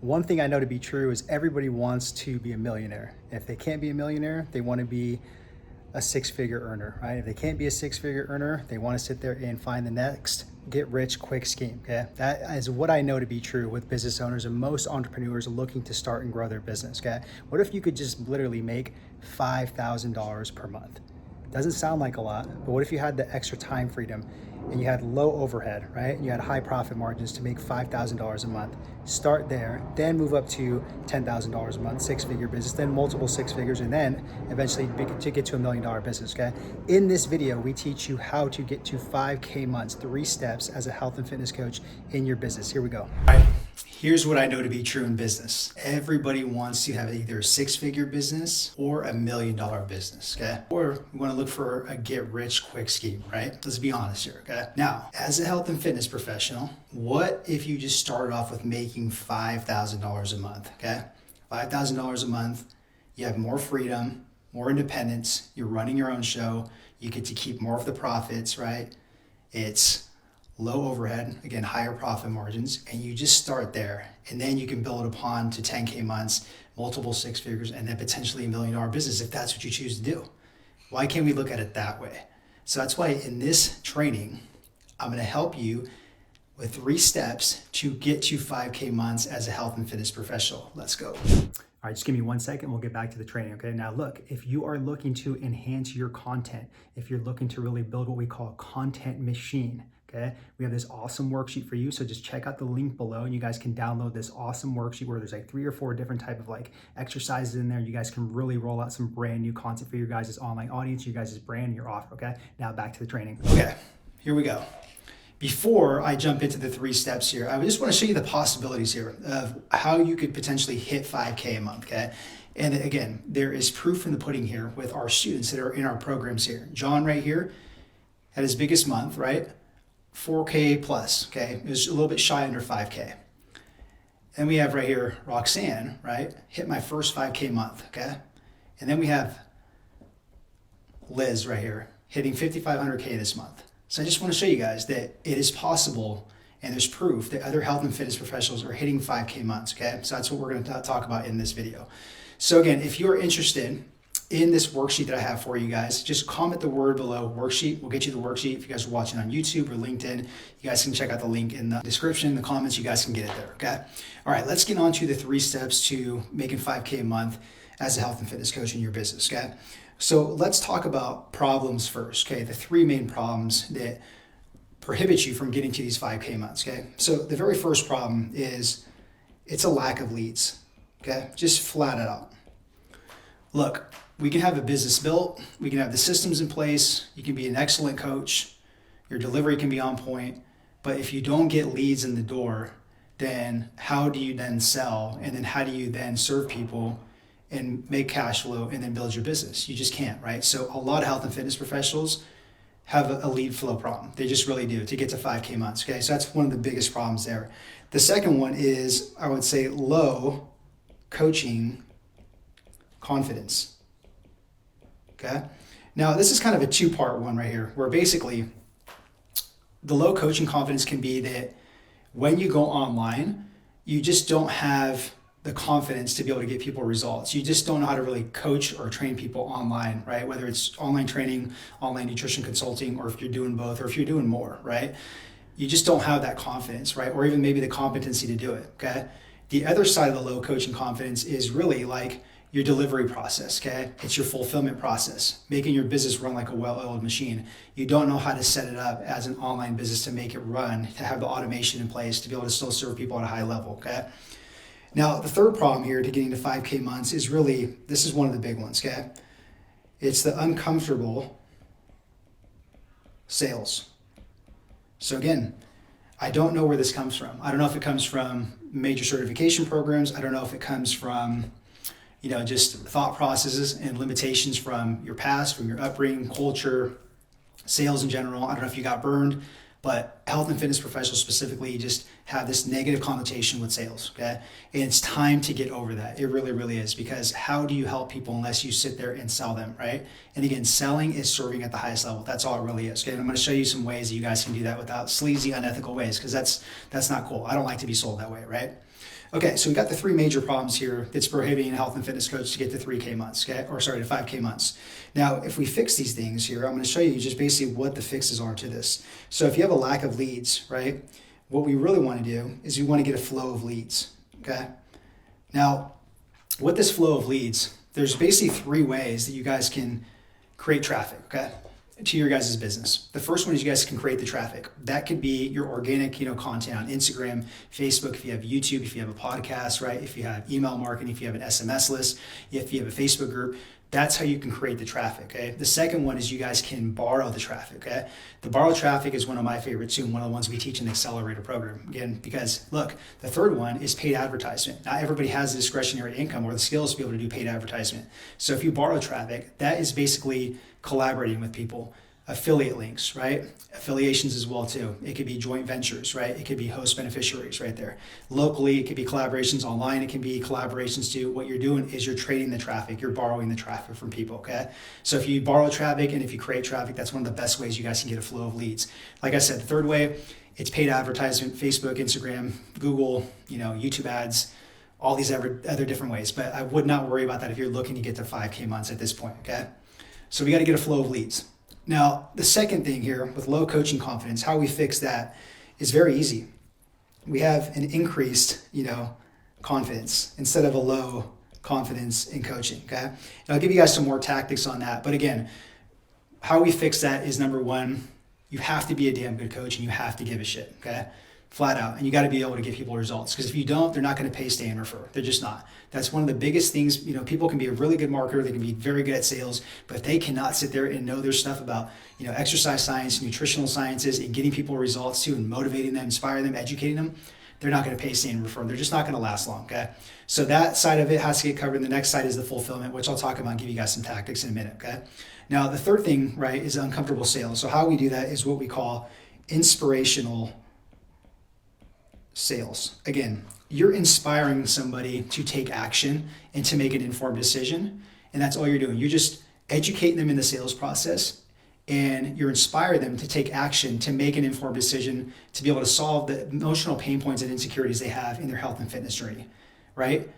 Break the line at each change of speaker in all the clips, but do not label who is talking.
One thing I know to be true is everybody wants to be a millionaire. If they can't be a millionaire, they want to be a six-figure earner, right? If they can't be a six-figure earner, they want to sit there and find the next get rich quick scheme, okay? That is what I know to be true with business owners and most entrepreneurs looking to start and grow their business, okay? What if you could just literally make $5,000 per month? Doesn't sound like a lot, but what if you had the extra time freedom and you had low overhead, right? And you had high profit margins to make $5,000 a month. Start there, then move up to $10,000 a month, six-figure business, then multiple six figures, and then eventually to get to $1 million business, okay? In this video, we teach you how to get to 5K months, 3 steps as a health and fitness coach in your business. Here we go. All right. Here's what I know to be true in business. Everybody wants to have either a six-figure business or $1 million business, okay? Or we want to look for a get-rich-quick scheme, right? Let's be honest here, okay? Now, as a health and fitness professional, what if you just started off with making $5,000 a month, okay? $5,000 a month, you have more freedom, more independence, you're running your own show, you get to keep more of the profits, right? It's low overhead, again, higher profit margins, and you just start there. And then you can build upon to 10K months, multiple six figures, and then potentially $1 million business if that's what you choose to do. Why can't we look at it that way? So that's why in this training, I'm gonna help you with 3 steps to get to 5K months as a health and fitness professional. Let's go. All right, just give me 1 second. We'll get back to the training, okay? Now look, if you are looking to enhance your content, if you're looking to really build what we call a content machine, okay, we have this awesome worksheet for you. So just check out the link below and you guys can download this awesome worksheet where there's like 3 or 4 different type of like exercises in there. You guys can really roll out some brand new content for your guys' online audience, your guys' brand, your offer, okay? Now back to the training. Okay, here we go. Before I jump into the 3 steps here, I just want to show you the possibilities here of how you could potentially hit 5K a month, okay? And again, there is proof in the pudding here with our students that are in our programs here. John right here had his biggest month, right? 4K plus, okay? It was a little bit shy under 5K. And we have right here, Roxanne, right? Hit my first 5K month, okay? And then we have Liz right here, hitting 5,500K this month. So I just want to show you guys that it is possible and there's proof that other health and fitness professionals are hitting 5K months, okay? So that's what we're going to talk about in this video. So again, if you're interested in this worksheet that I have for you guys, just comment the word below worksheet. We'll get you the worksheet. If you guys are watching on YouTube or LinkedIn, you guys can check out the link in the description, the comments, you guys can get it there, okay? All right, let's get on to the 3 steps to making 5K a month as a health and fitness coach in your business, okay? So let's talk about problems first, okay? The 3 main problems that prohibit you from getting to these 5K months, okay? So the very first problem is it's a lack of leads, okay? Just flat out. Look, we can have a business built, we can have the systems in place, you can be an excellent coach, your delivery can be on point, but if you don't get leads in the door, then how do you then sell? And then how do you then serve people and make cash flow and then build your business? You just can't, right? So a lot of health and fitness professionals have a lead flow problem. They just really do to get to 5K months, okay? So that's one of the biggest problems there. The second one is, I would say, low coaching confidence, okay? Now, this is kind of a 2-part one right here, where basically the low coaching confidence can be that when you go online, you just don't have the confidence to be able to get people results. You just don't know how to really coach or train people online, right? Whether it's online training, online nutrition consulting, or if you're doing both, or if you're doing more, right? You just don't have that confidence, right? Or even maybe the competency to do it, okay? The other side of the low coaching confidence is really like your delivery process, okay? It's your fulfillment process, making your business run like a well-oiled machine. You don't know how to set it up as an online business to make it run, to have the automation in place, to be able to still serve people at a high level, okay? Now, the third problem here to getting to 5K months is really, this is one of the big ones, okay? It's the uncomfortable sales. So again, I don't know where this comes from. I don't know if it comes from major certification programs. I don't know if it comes from, you know, just thought processes and limitations from your past, from your upbringing, culture, sales in general. I don't know if you got burned, but health and fitness professionals specifically just have this negative connotation with sales, okay? And it's time to get over that. It really, really is, because how do you help people unless you sit there and sell them, right? And again, selling is serving at the highest level. That's all it really is, okay? And I'm gonna show you some ways that you guys can do that without sleazy, unethical ways, because that's not cool. I don't like to be sold that way, right? Okay, so we got the three major problems here that's prohibiting a health and fitness coach to get to 3K months, okay? Or sorry, to 5K months. Now, if we fix these things here, I'm gonna show you just basically what the fixes are to this. So if you have a lack of leads, right? What we really wanna do is we wanna get a flow of leads, okay? Now, with this flow of leads, there's basically three ways that you guys can create traffic, okay, to your guys' business. The first one is you guys can create the traffic. That could be your organic, content on Instagram, Facebook, if you have YouTube, if you have a podcast, right? If you have email marketing, if you have an SMS list, if you have a Facebook group, that's how you can create the traffic, okay? The second one is you guys can borrow the traffic, okay? The borrow traffic is one of my favorites too, and one of the ones we teach in the Accelerator program. Again, because look, the third one is paid advertisement. Not everybody has the discretionary income or the skills to be able to do paid advertisement. So if you borrow traffic, that is basically collaborating with people. Affiliate links, right? Affiliations as well too. It could be joint ventures, right? It could be host beneficiaries right there. Locally, it could be collaborations online. It can be collaborations too. What you're doing is you're trading the traffic. You're borrowing the traffic from people, okay? So if you borrow traffic and if you create traffic, that's one of the best ways you guys can get a flow of leads. Like I said, the third way, it's paid advertisement, Facebook, Instagram, Google, YouTube ads, all these other different ways. But I would not worry about that if you're looking to get to 5K months at this point, okay? So we got to get a flow of leads. Now, the second thing here with low coaching confidence, how we fix that is very easy. We have an increased, confidence instead of a low confidence in coaching, okay? And I'll give you guys some more tactics on that. But again, how we fix that is number one, you have to be a damn good coach and you have to give a shit, okay? Flat out. And you got to be able to give people results, because if you don't, they're not going to pay, stay, and refer. They're just not. That's one of the biggest things. People can be a really good marketer. They can be very good at sales, but if they cannot sit there and know their stuff about, exercise science, nutritional sciences, and getting people results too, and motivating them, inspiring them, educating them, they're not going to pay, stay, and refer. They're just not going to last long, okay? So that side of it has to get covered. And the next side is the fulfillment, which I'll talk about and give you guys some tactics in a minute, okay? Now, the third thing, right, is uncomfortable sales. So how we do that is what we call inspirational sales. Again, you're inspiring somebody to take action and to make an informed decision. And that's all you're doing. You're just educating them in the sales process, and you're inspiring them to take action, to make an informed decision, to be able to solve the emotional pain points and insecurities they have in their health and fitness journey, right?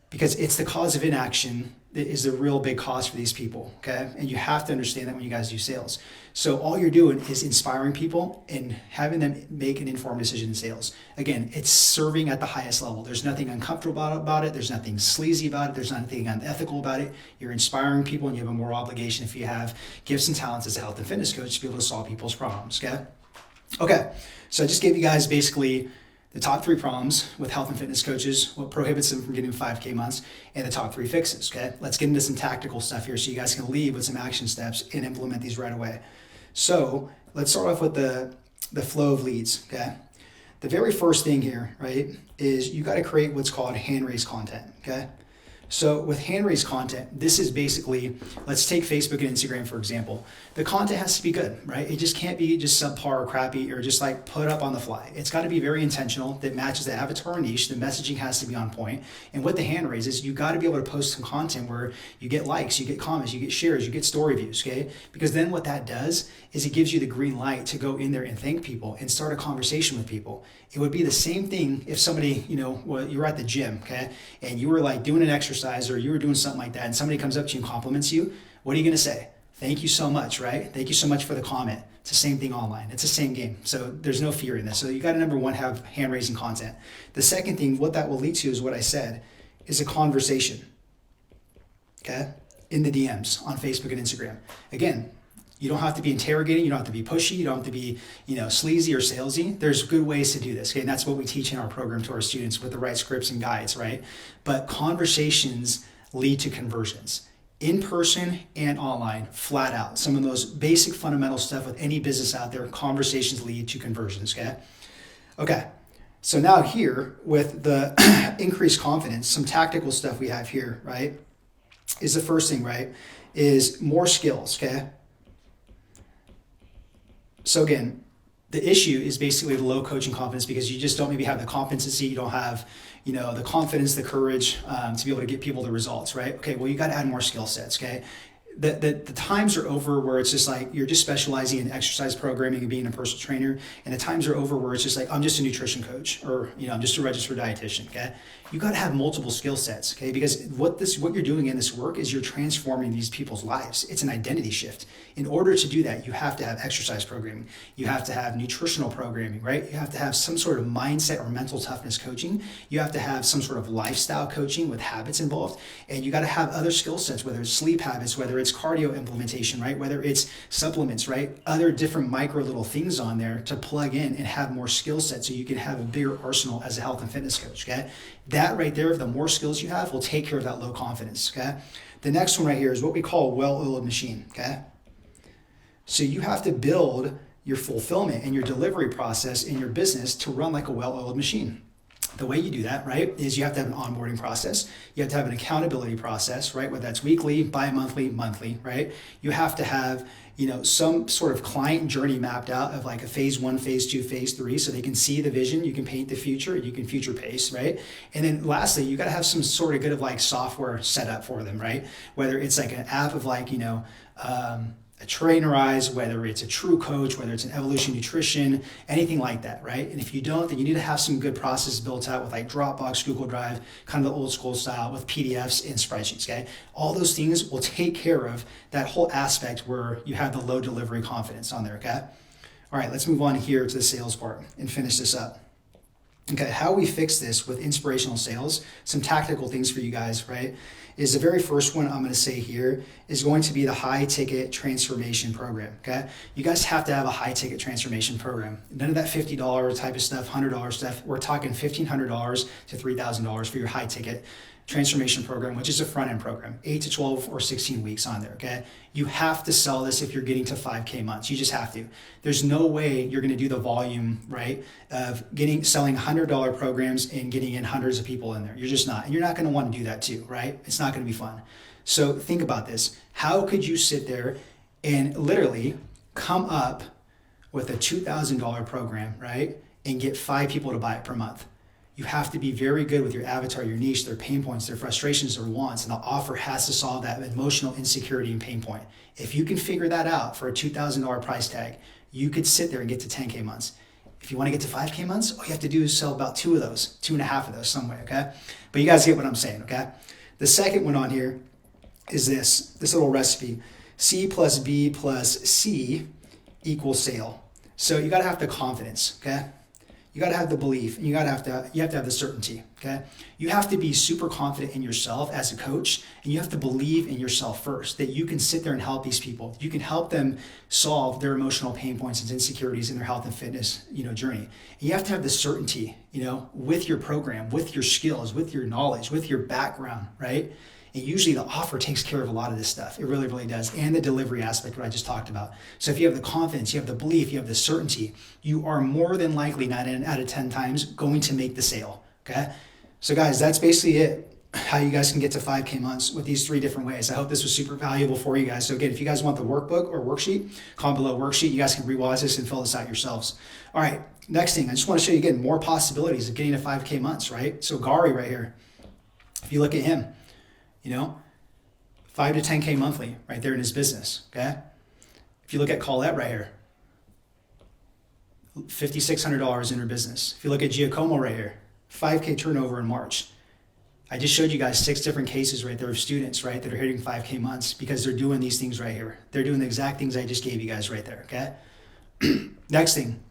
Because it's the cause of inaction that is the real big cause for these people, okay? And you have to understand that when you guys do sales. So all you're doing is inspiring people and having them make an informed decision in sales. Again, it's serving at the highest level. There's nothing uncomfortable about it. There's nothing sleazy about it. There's nothing unethical about it. You're inspiring people, and you have a moral obligation if you have gifts and talents as a health and fitness coach to be able to solve people's problems, okay? Okay, so I just gave you guys basically the top three problems with health and fitness coaches, what prohibits them from getting 5K months, and the top three fixes, okay? Let's get into some tactical stuff here so you guys can leave with some action steps and implement these right away. So let's start off with the flow of leads, okay? The very first thing here, right, is you got to create what's called hand-raised content, okay? So with hand-raised content, this is basically, let's take Facebook and Instagram, for example. The content has to be good, right? It just can't be just subpar or crappy or just like put up on the fly. It's got to be very intentional, that matches the avatar niche. The messaging has to be on point. And with the hand raise is you got to be able to post some content where you get likes, you get comments, you get shares, you get story views, okay? Because then what that does is it gives you the green light to go in there and thank people and start a conversation with people. It would be the same thing if somebody, you were at the gym, okay? And you were like doing an exercise or you were doing something like that, and somebody comes up to you and compliments you. What are you going to say? Thank you so much, right? Thank you so much for the comment. It's the same thing online. It's the same game. So there's no fear in this. So you got to, number one, have hand-raising content. The second thing, what that will lead to is what I said, is a conversation, okay? In the DMs on Facebook and Instagram. Again, you don't have to be interrogating. You don't have to be pushy. You don't have to be, sleazy or salesy. There's good ways to do this, okay? And that's what we teach in our program to our students with the right scripts and guides, right? But conversations lead to conversions. In person and online, flat out. Some of those basic fundamental stuff with any business out there, conversations lead to conversions, okay? Okay, so now here with the increased confidence, some tactical stuff we have here, right, is the first thing, right, is more skills, okay? So again, the issue is basically the low coaching confidence because you just don't maybe have the competency, you don't have, the confidence, the courage to be able to get people the results, right? Okay, well, you got to add more skill sets, okay? the times are over where it's just like you're just specializing in exercise programming and being a personal trainer, and the times are over where it's just like I'm just a nutrition coach, or I'm just a registered dietitian. Okay, you got to have multiple skill sets. Okay, because what you're doing in this work is you're transforming these people's lives. It's an identity shift. In order to do that, you have to have exercise programming, you have to have nutritional programming, right? You have to have some sort of mindset or mental toughness coaching, you have to have some sort of lifestyle coaching with habits involved, and you got to have other skill sets, whether it's sleep habits, whether it's cardio implementation, right? Whether it's supplements, right? Other different micro little things on there to plug in and have more skill sets so you can have a bigger arsenal as a health and fitness coach, okay? That right there, the more skills you have, will take care of that low confidence, okay? The next one right here is what we call a well-oiled machine, okay? So you have to build your fulfillment and your delivery process in your business to run like a well-oiled machine. The way you do that, right, is you have to have an onboarding process. You have to have an accountability process, right? Whether that's weekly, bi-monthly, monthly, right? You have to have, some sort of client journey mapped out of like a phase 1, phase 2, phase 3, so they can see the vision, you can paint the future, you can future pace, right? And then lastly, you got to have some sort of good of like software set up for them, right? Whether it's like an app of like, a Trainerize, whether it's a True Coach, whether it's an Evolution Nutrition, anything like that, right? And if you don't, then you need to have some good processes built out with like Dropbox, Google Drive, kind of the old school style with PDFs and spreadsheets, okay? All those things will take care of that whole aspect where you have the low delivery confidence on there, okay? All right, let's move on here to the sales part and finish this up. Okay, how we fix this with inspirational sales, some tactical things for you guys, right? Is the very first one I'm going to say here is going to be the high ticket transformation program, okay? You guys have to have a high ticket transformation program. None of that $50 type of stuff, $100 stuff. We're talking $1,500 to $3,000 for your high ticket transformation program, which is a front end program, 8 to 12 or 16 weeks on there, okay? You have to sell this if you're getting to 5K months. You just have to. There's no way you're gonna do the volume, right, of selling $100 programs and getting in hundreds of people in there. You're just not. And you're not gonna wanna do that too, right? It's not gonna be fun. So think about this. How could you sit there and literally come up with a $2,000 program, right, and get 5 people to buy it per month? You have to be very good with your avatar, your niche, their pain points, their frustrations, their wants, and the offer has to solve that emotional insecurity and pain point. If you can figure that out for a $2,000 price tag, you could sit there and get to 10K months. If you want to get to 5K months, all you have to do is sell about 2 of those, 2.5 of those some way, okay? But you guys get what I'm saying, okay? The second one on here is this little recipe. C plus B plus C equals sale. So you got to have the confidence, okay? You got to have the belief, and you have to have the certainty, okay? You have to be super confident in yourself as a coach, and you have to believe in yourself first, that you can sit there and help these people. You can help them solve their emotional pain points and insecurities in their health and fitness, journey. And you have to have the certainty, with your program, with your skills, with your knowledge, with your background, right? And usually the offer takes care of a lot of this stuff. It really, really does. And the delivery aspect, what I just talked about. So if you have the confidence, you have the belief, you have the certainty, you are more than likely 9 out of 10 times going to make the sale, okay? So guys, that's basically it. How you guys can get to 5K months with these 3 different ways. I hope this was super valuable for you guys. So again, if you guys want the workbook or worksheet, comment below worksheet. You guys can rewatch this and fill this out yourselves. All right, next thing, I just want to show you again more possibilities of getting to 5K months, right? So Gary right here, if you look at him, 5 to 10K monthly right there in his business, okay? If you look at Colette right here, $5,600 in her business. If you look at Giacomo right here, 5K turnover in March. I just showed you guys 6 different cases right there of students, right, that are hitting 5K months because they're doing these things right here. They're doing the exact things I just gave you guys right there, okay? Next thing,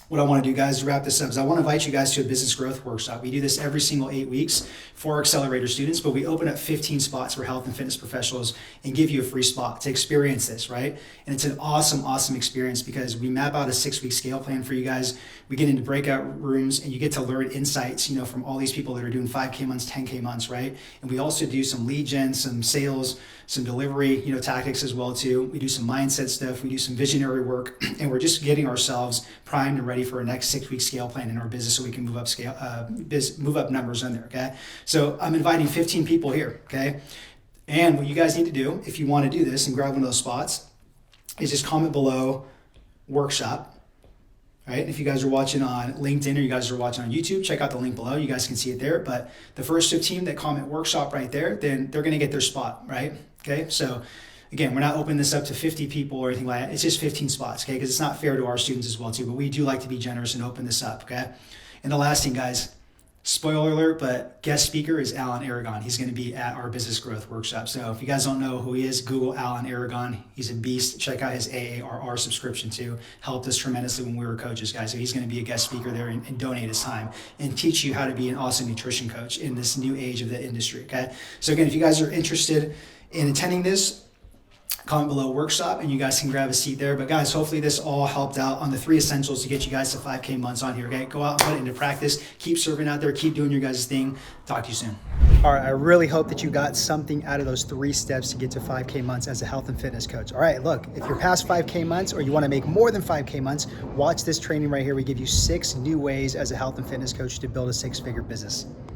what I want to do, guys, to wrap this up is I want to invite you guys to a business growth workshop. We do this every single 8 weeks for accelerator students, but we open up 15 spots for health and fitness professionals and give you a free spot to experience this, right? And it's an awesome, awesome experience because we map out a 6-week scale plan for you guys. We get into breakout rooms and you get to learn insights, from all these people that are doing 5K months, 10K months, right? And we also do some lead gen, some sales, some delivery, tactics as well too. We do some mindset stuff. We do some visionary work, and we're just getting ourselves primed and ready for our next 6-week scale plan in our business so we can move up numbers in there, okay? So I'm inviting 15 people here, okay? And what you guys need to do, if you want to do this and grab one of those spots, is just comment below workshop. Right? And if you guys are watching on LinkedIn or you guys are watching on YouTube, check out the link below. You guys can see it there. But the first 15 that comment workshop right there, then they're going to get their spot, right? Okay, so Again, we're not opening this up to 50 people or anything like that. It's just 15 spots, okay? Because it's not fair to our students as well, too. But we do like to be generous and open this up, okay? And the last thing, guys, spoiler alert, but guest speaker is Alan Aragon. He's going to be at our business growth workshop. So if you guys don't know who he is, Google Alan Aragon. He's a beast. Check out his AARR subscription too. Helped us tremendously when we were coaches, guys. So he's going to be a guest speaker there and donate his time and teach you how to be an awesome nutrition coach in this new age of the industry, okay? So again, if you guys are interested in attending this, comment below workshop and you guys can grab a seat there. But guys, hopefully this all helped out on the 3 essentials to get you guys to 5K months on here, okay? Go out and put it into practice. Keep serving out there. Keep doing your guys' thing. Talk to you soon. All right, I really hope that you got something out of those 3 steps to get to 5K months as a health and fitness coach. All right, look, if you're past 5K months or you want to make more than 5K months, watch this training right here. We give you 6 new ways as a health and fitness coach to build a 6-figure business.